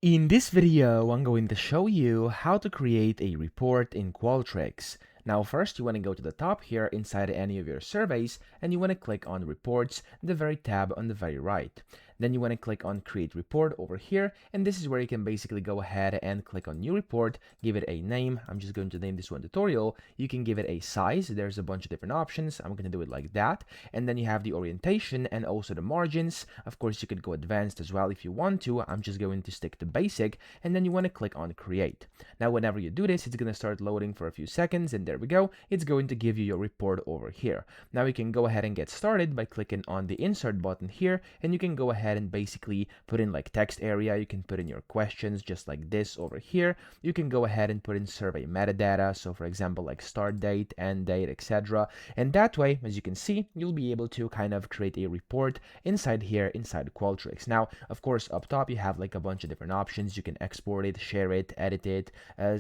In this video, I'm going to show you how to create a report in Qualtrics. Now first, you want to go to the top here inside any of your surveys, and you want to click on Reports, the very tab on the very right. Then you want to click on Create Report over here, and this is where you can basically go ahead and click on New Report, give it a name. I'm just going to name this one Tutorial. You can give it a size. There's a bunch of different options. I'm going to do it like that. And then you have the orientation and also the margins. Of course, you could go advanced as well if you want to. I'm just going to stick to basic, and then you want to click on Create. Now, whenever you do this, it's going to start loading for a few seconds, and there we go. It's going to give you your report over here. Now, you can go ahead and get started by clicking on the Insert button here, and you can go ahead and basically put in like text area. You can put in your questions just like this over here. You can go ahead and put in survey metadata. So for example, like start date, end date, etc. And that way, as you can see, you'll be able to kind of create a report inside here, inside Qualtrics. Now, of course, up top, you have like a bunch of different options. You can export it, share it, edit it,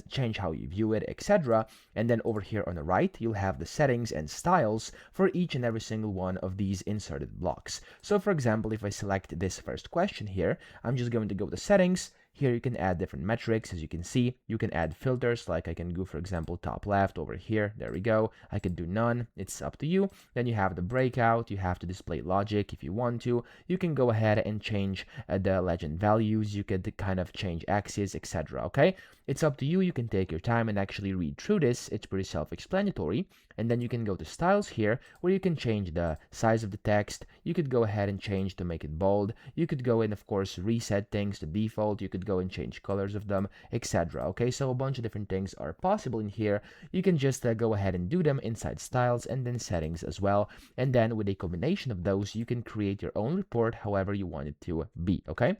change how you view it, etc. And then over here on the right, you'll have the settings and styles for each and every single one of these inserted blocks. So for example, if I select this first question here, I'm just going to go to settings. Here you can add different metrics. As you can see, you can add filters, like I can go, for example, top left over here. There we go. I can do none. It's up to you. Then you have the breakout. You have to display logic if you want to. You can go ahead and change the legend values. You could kind of change axes, etc. Okay, it's up to you. You can take your time and actually read through this. It's pretty self-explanatory. And then you can go to styles here, where you can change the size of the text. You could go ahead and change to make it bold. You could go in, of course, reset things to default. You could go and change colors of them, etc. Okay, so a bunch of different things are possible in here. You can just go ahead and do them inside styles and then settings as well. And then with a combination of those, you can create your own report however you want it to be. Okay.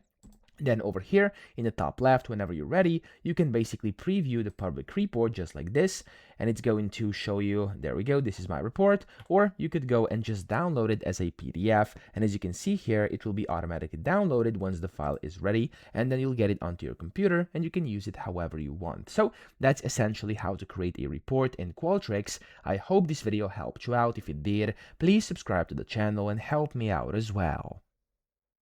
Then over here in the top left, whenever you're ready, you can basically preview the public report just like this, and it's going to show you, there we go, this is my report. Or you could go and just download it as a PDF, and as you can see here, it will be automatically downloaded once the file is ready, and then you'll get it onto your computer and you can use it however you want. So that's essentially how to create a report in Qualtrics. I hope this video helped you out. If it did, please subscribe to the channel and help me out as well.